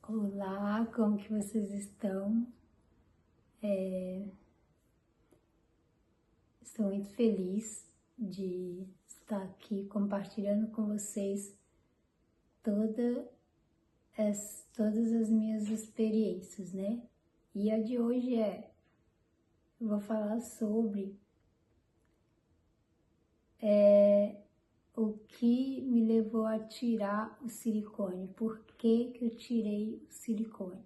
Olá, como que vocês estão? Estou muito feliz de estar aqui compartilhando com vocês toda todas as minhas experiências, né? E a de hoje eu vou falar sobre o que me levou a tirar o silicone, por que que eu tirei o silicone.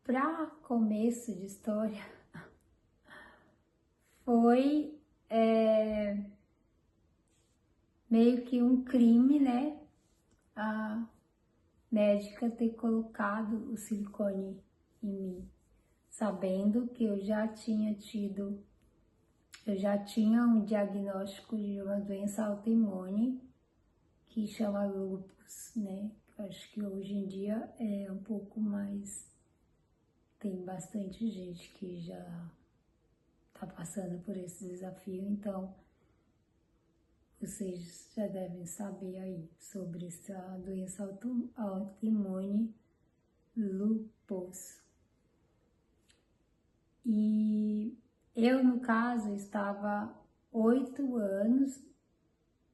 Para começo de história, foi meio que um crime, né? A médica ter colocado o silicone em mim, sabendo que eu já tinha um diagnóstico de uma doença autoimune que chama lúpus, né? Acho que hoje em dia é um pouco mais, tem bastante gente que já tá passando por esse desafio, então vocês já devem saber aí sobre essa doença autoimune, lúpus. E eu, no caso, estava 8 anos,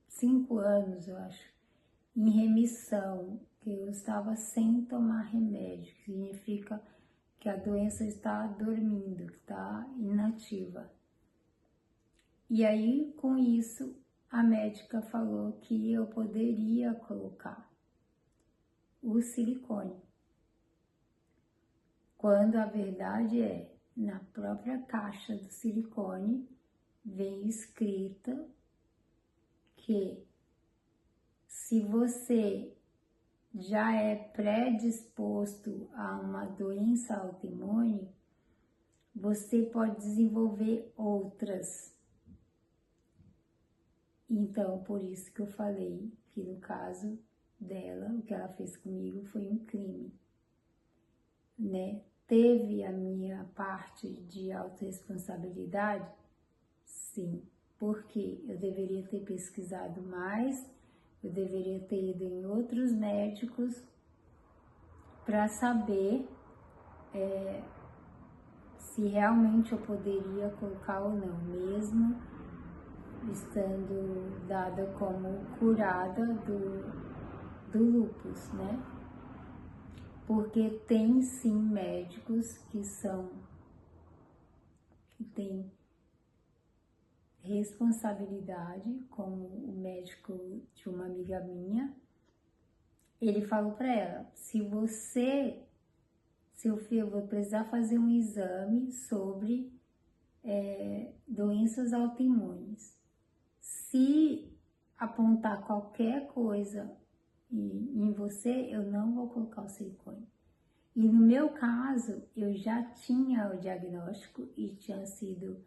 5 anos, eu acho, em remissão, que eu estava sem tomar remédio, que significa que a doença está dormindo, que está inativa. E aí, com isso, a médica falou que eu poderia colocar o silicone, quando a verdade na própria caixa do silicone vem escrita que se você já é predisposto a uma doença autoimune, você pode desenvolver outras. Então, por isso que eu falei que no caso dela, o que ela fez comigo foi um crime, né? Teve a minha parte de autorresponsabilidade? Sim, porque eu deveria ter pesquisado mais, eu deveria ter ido em outros médicos para saber se realmente eu poderia colocar ou não, mesmo estando dada como curada do lúpus, né? Porque tem sim médicos que têm responsabilidade, como o médico de uma amiga minha. Ele falou para ela, eu vou precisar fazer um exame sobre doenças autoimunes. Se apontar qualquer coisa em você, eu não vou colocar o silicone. E no meu caso, eu já tinha o diagnóstico e tinha sido,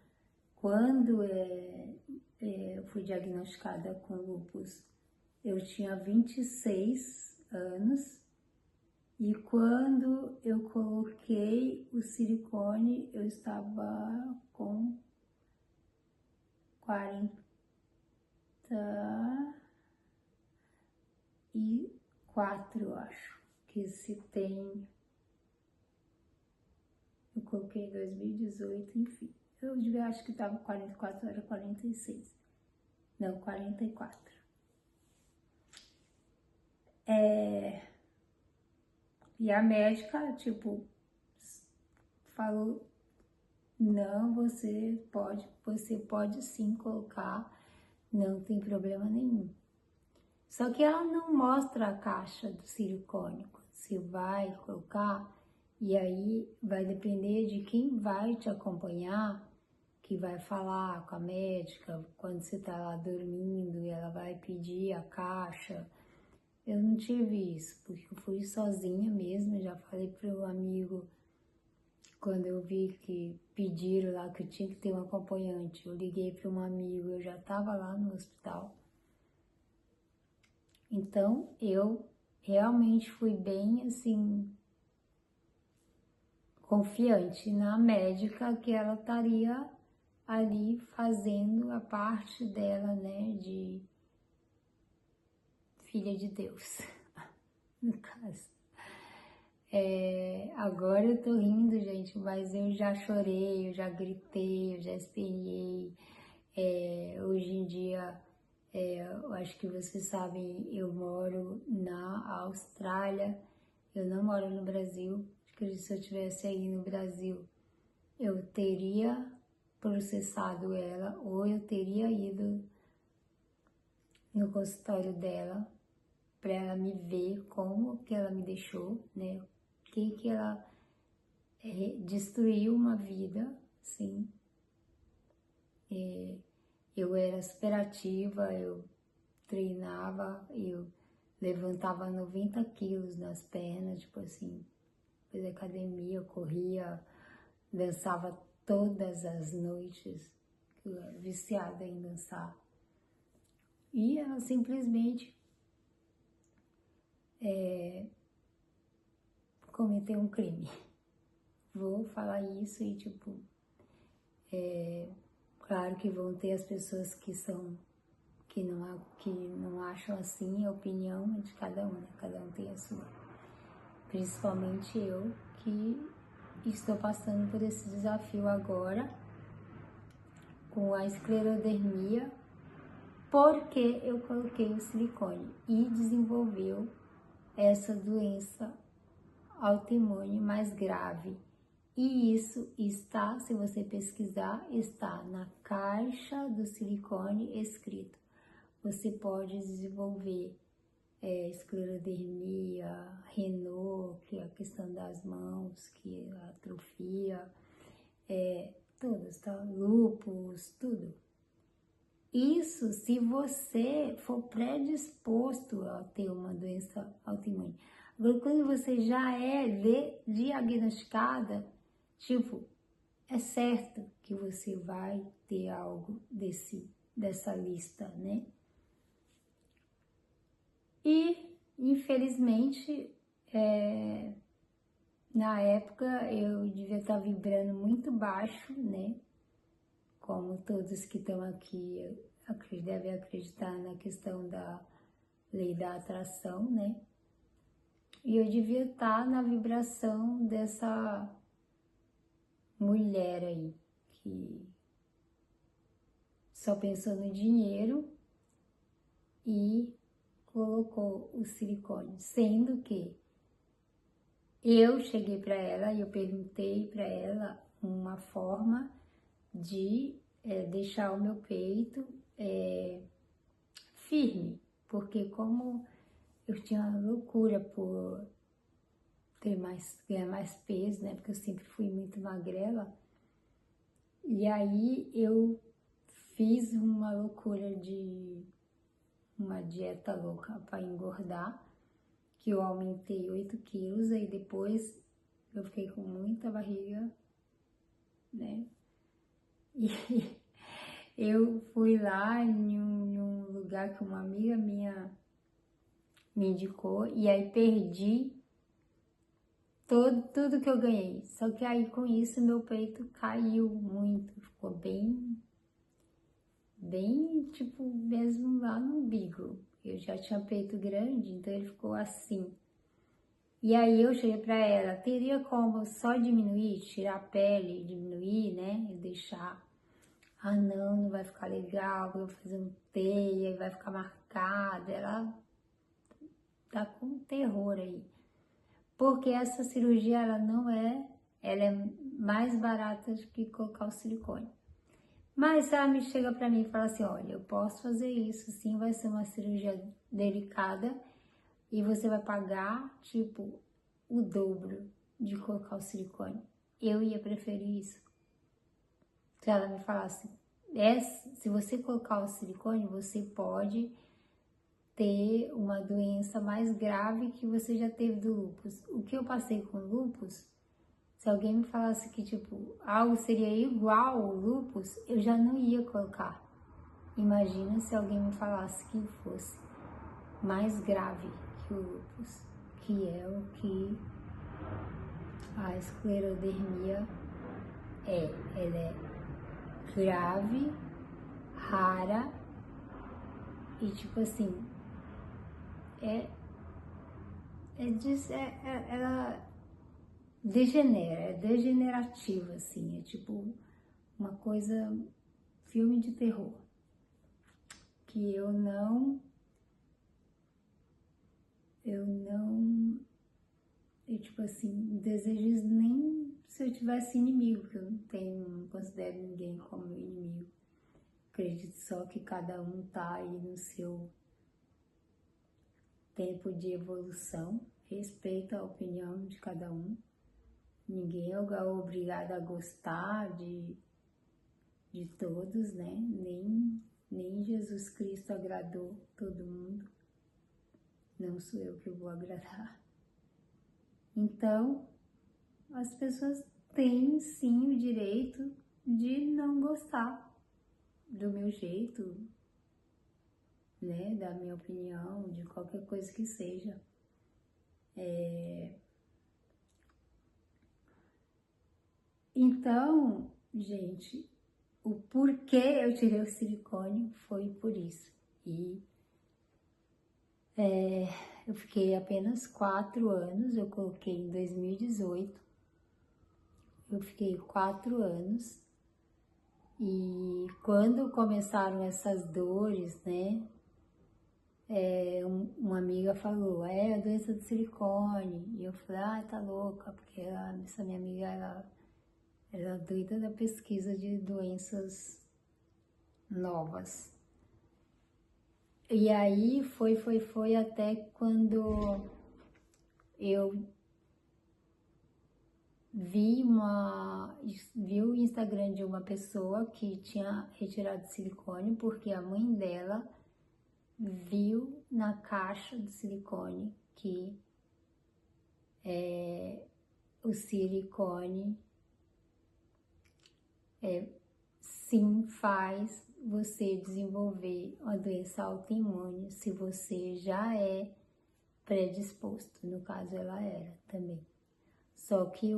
quando eu fui diagnosticada com lúpus, eu tinha 26 anos. E quando eu coloquei o silicone, eu estava com 44, eu acho. Que se tem... Eu coloquei em 2018, enfim. Eu acho que estava 44, era 46. Não, 44. E a médica, tipo, falou, não, você pode sim colocar, não tem problema nenhum. Só que ela não mostra a caixa do silicone, se vai colocar, e aí vai depender de quem vai te acompanhar, que vai falar com a médica quando você tá lá dormindo e ela vai pedir a caixa. Eu não tive isso, porque eu fui sozinha mesmo, já falei para o amigo, quando eu vi que pediram lá que eu tinha que ter um acompanhante, eu liguei para um amigo, eu já estava lá no hospital. Então, eu realmente fui bem, assim, confiante na médica que ela estaria ali fazendo a parte dela, né, de filha de Deus, no caso. Agora eu tô rindo, gente, mas eu já chorei, eu já gritei, eu já esperneei. Hoje em dia, eu acho que vocês sabem, eu moro na Austrália, eu não moro no Brasil. Acho que se eu estivesse aí no Brasil, eu teria processado ela, ou eu teria ido no consultório dela para ela me ver como que ela me deixou, né? Que ela destruiu uma vida, sim. Eu era super ativa, eu treinava, eu levantava 90 quilos nas pernas, tipo assim, fazia academia, eu corria, dançava todas as noites, eu era viciada em dançar. E ela simplesmente cometeu um crime. Vou falar isso e tipo, claro que vão ter as pessoas que não acham assim, a opinião de cada um, né? Cada um tem a sua. Principalmente eu, que estou passando por esse desafio agora com a esclerodermia, porque eu coloquei o silicone e desenvolveu essa doença autoimune mais grave. E isso está, se você pesquisar, está na caixa do silicone escrito. Você pode desenvolver esclerodermia, Renault, que é a questão das mãos, que é a atrofia, todas, tá? Lúpus, tudo. Isso se você for predisposto a ter uma doença autoimune. Agora, quando você já é diagnosticada, tipo, é certo que você vai ter algo dessa lista, né? E, infelizmente, na época eu devia estar vibrando muito baixo, né? Como todos que estão aqui devem acreditar na questão da lei da atração, né? E eu devia estar na vibração dessa mulher aí, que só pensou no dinheiro e colocou o silicone, sendo que eu cheguei para ela e eu perguntei para ela uma forma de deixar o meu peito firme, porque como eu tinha uma loucura por ganhar mais peso, né? Porque eu sempre fui muito magrela. E aí eu fiz uma loucura de uma dieta louca para engordar, que eu aumentei 8 quilos, aí depois eu fiquei com muita barriga, né? E eu fui lá em um lugar que uma amiga minha me indicou, e aí perdi tudo que eu ganhei. Só que aí com isso meu peito caiu muito, ficou bem tipo mesmo lá no umbigo. Eu já tinha peito grande, então ele ficou assim. E aí eu cheguei pra ela, teria como só diminuir, tirar a pele, diminuir, né, e deixar. Ah não, não vai ficar legal, eu vou fazer um teia e vai ficar marcado. Ela tá com terror aí. Porque essa cirurgia, ela é mais barata do que colocar o silicone. Mas ela me chega pra mim e fala assim, olha, eu posso fazer isso, sim, vai ser uma cirurgia delicada e você vai pagar, tipo, o dobro de colocar o silicone. Eu ia preferir isso. Se ela me falasse, se você colocar o silicone, você pode ter uma doença mais grave que você já teve do lúpus. O que eu passei com lúpus, se alguém me falasse que, tipo, algo seria igual ao lúpus, eu já não ia colocar. Imagina se alguém me falasse que fosse mais grave que o lúpus, que é o que a esclerodermia é. Ela é grave, rara e, tipo assim, ela degenera, é degenerativa, assim, é tipo uma coisa, filme de terror, que eu tipo assim, desejo isso nem se eu tivesse inimigo, que eu não considero ninguém como meu inimigo. Acredito só que cada um tá aí no seu tempo de evolução, respeito a opinião de cada um. Ninguém é obrigado a gostar de todos, né? Nem Jesus Cristo agradou todo mundo. Não sou eu que vou agradar. Então, as pessoas têm sim o direito de não gostar do meu jeito, né? Da minha opinião, de qualquer coisa que seja. Então, gente, o porquê eu tirei o silicone foi por isso. E eu fiquei apenas 4 anos, eu coloquei em 2018. Eu fiquei 4 anos. E quando começaram essas dores, né? Uma amiga falou, a doença do silicone. E eu falei, tá louca, porque essa minha amiga, ela era doida da pesquisa de doenças novas. E aí foi até quando eu vi o Instagram de uma pessoa que tinha retirado silicone, porque a mãe dela viu na caixa do silicone que o silicone sim faz você desenvolver uma doença autoimune se você já é predisposto. No caso, ela era também. Só que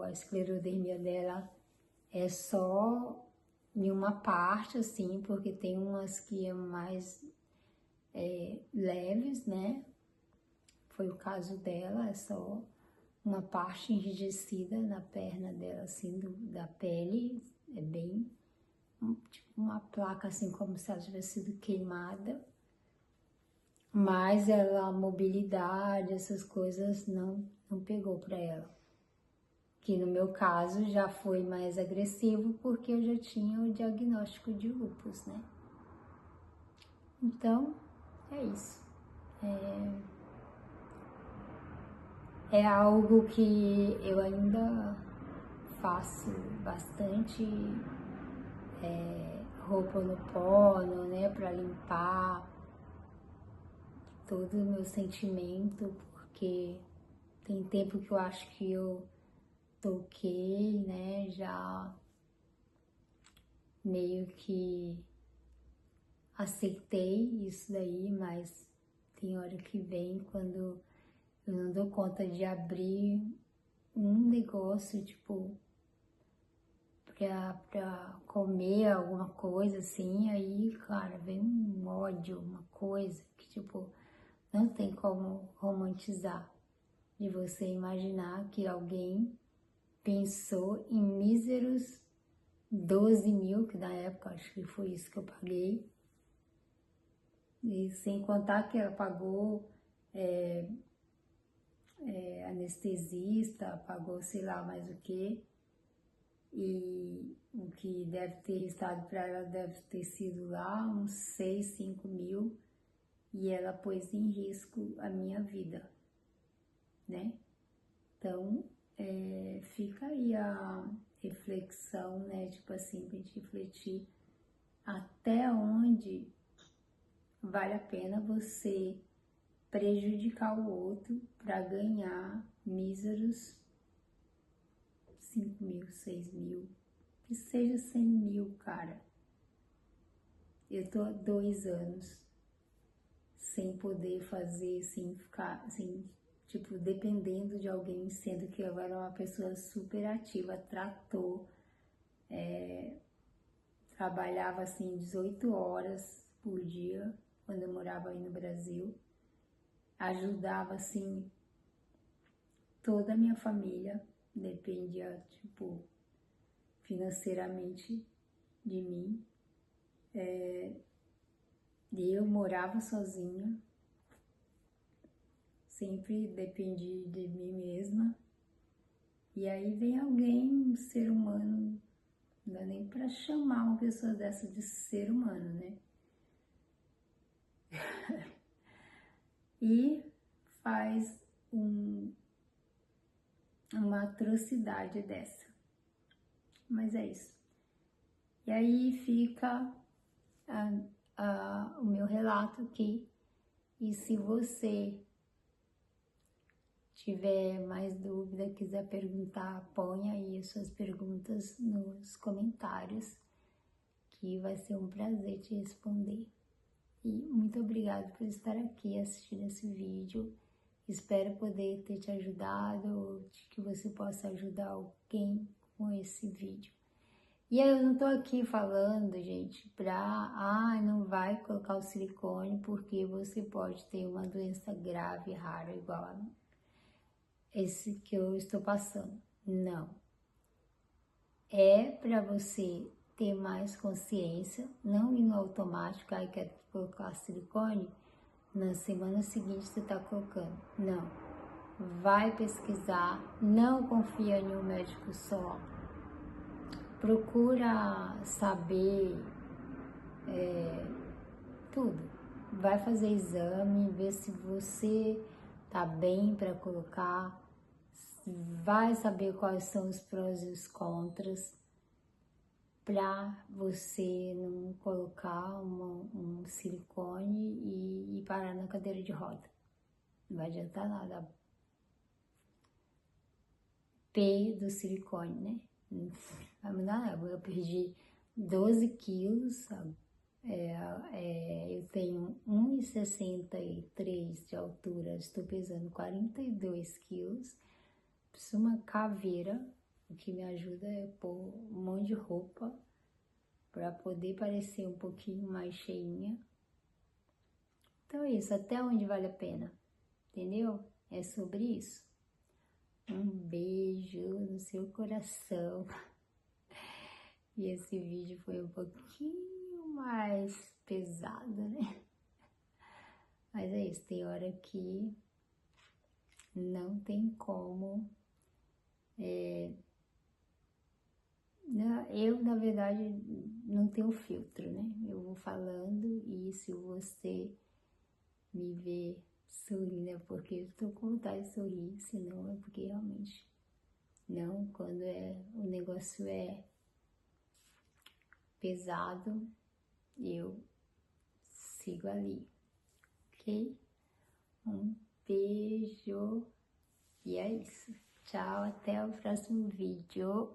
a esclerodermia dela é só em uma parte, assim, porque tem umas que é mais leves, né? Foi o caso dela, é só uma parte enrijecida na perna dela, assim, da pele, é bem, tipo uma placa, assim, como se ela tivesse sido queimada. Mas a mobilidade, essas coisas, não pegou para ela. Que no meu caso já foi mais agressivo, porque eu já tinha o diagnóstico de lúpus, né? Então, é isso. É algo que eu ainda faço bastante Ho'oponopono, né, para limpar todo o meu sentimento, porque tem tempo que eu acho que eu toquei, né, já meio que aceitei isso daí, mas tem hora que vem quando eu não dou conta de abrir um negócio, tipo, pra comer alguma coisa assim, aí, cara, vem um ódio, uma coisa que, tipo, não tem como romantizar. De você imaginar que alguém pensou em míseros 12 mil, que na época acho que foi isso que eu paguei, e sem contar que ela pagou anestesista, pagou sei lá mais o que, e o que deve ter estado para ela deve ter sido lá uns 6, 5 mil, e ela pôs em risco a minha vida, né? Então, fica aí a reflexão, né? Tipo assim, pra gente refletir até onde vale a pena você prejudicar o outro para ganhar míseros 5 mil, 6 mil, que seja 100 mil, cara. Eu tô há 2 anos sem poder fazer, sem ficar, assim, tipo, dependendo de alguém, sendo que eu era uma pessoa super ativa, trator, trabalhava assim 18 horas por dia, quando eu morava aí no Brasil. Ajudava, assim, toda a minha família, dependia, tipo, financeiramente de mim. E eu morava sozinha, sempre dependi de mim mesma. E aí vem alguém, um ser humano, não dá nem pra chamar uma pessoa dessa de ser humano, né? E faz uma atrocidade dessa. Mas é isso. E aí fica o meu relato aqui. E se você tiver mais dúvida, quiser perguntar, ponha aí as suas perguntas nos comentários, que vai ser um prazer te responder. E muito obrigada por estar aqui assistindo esse vídeo. Espero poder ter te ajudado, ou que você possa ajudar alguém com esse vídeo. E eu não tô aqui falando, gente, não vai colocar o silicone porque você pode ter uma doença grave, rara, igual a esse que eu estou passando. Não. É para você ter mais consciência, não ir no automático, aí quer colocar silicone, na semana seguinte você tá colocando. Não. Vai pesquisar, não confia em um médico só. Procura saber tudo. Vai fazer exame, ver se você tá bem para colocar. Vai saber quais são os prós e os contras para você não colocar um silicone e parar na cadeira de roda. Não vai adiantar nada. P do silicone, né? Não vai mudar nada. Eu perdi 12 quilos, eu tenho 1,63 de altura, estou pesando 42 quilos. Preciso uma caveira, o que me ajuda é pôr um monte de roupa para poder parecer um pouquinho mais cheinha. Então é isso, até onde vale a pena, entendeu? É sobre isso. Um beijo no seu coração. E esse vídeo foi um pouquinho mais pesado, né? Mas é isso, tem hora que não tem como. Eu, na verdade, não tenho filtro, né? Eu vou falando e se você me ver sorrindo é porque eu tô com vontade de sorrir, senão é porque realmente não, quando o negócio é pesado, eu sigo ali, ok? Um beijo e é isso. Tchau, até o próximo vídeo.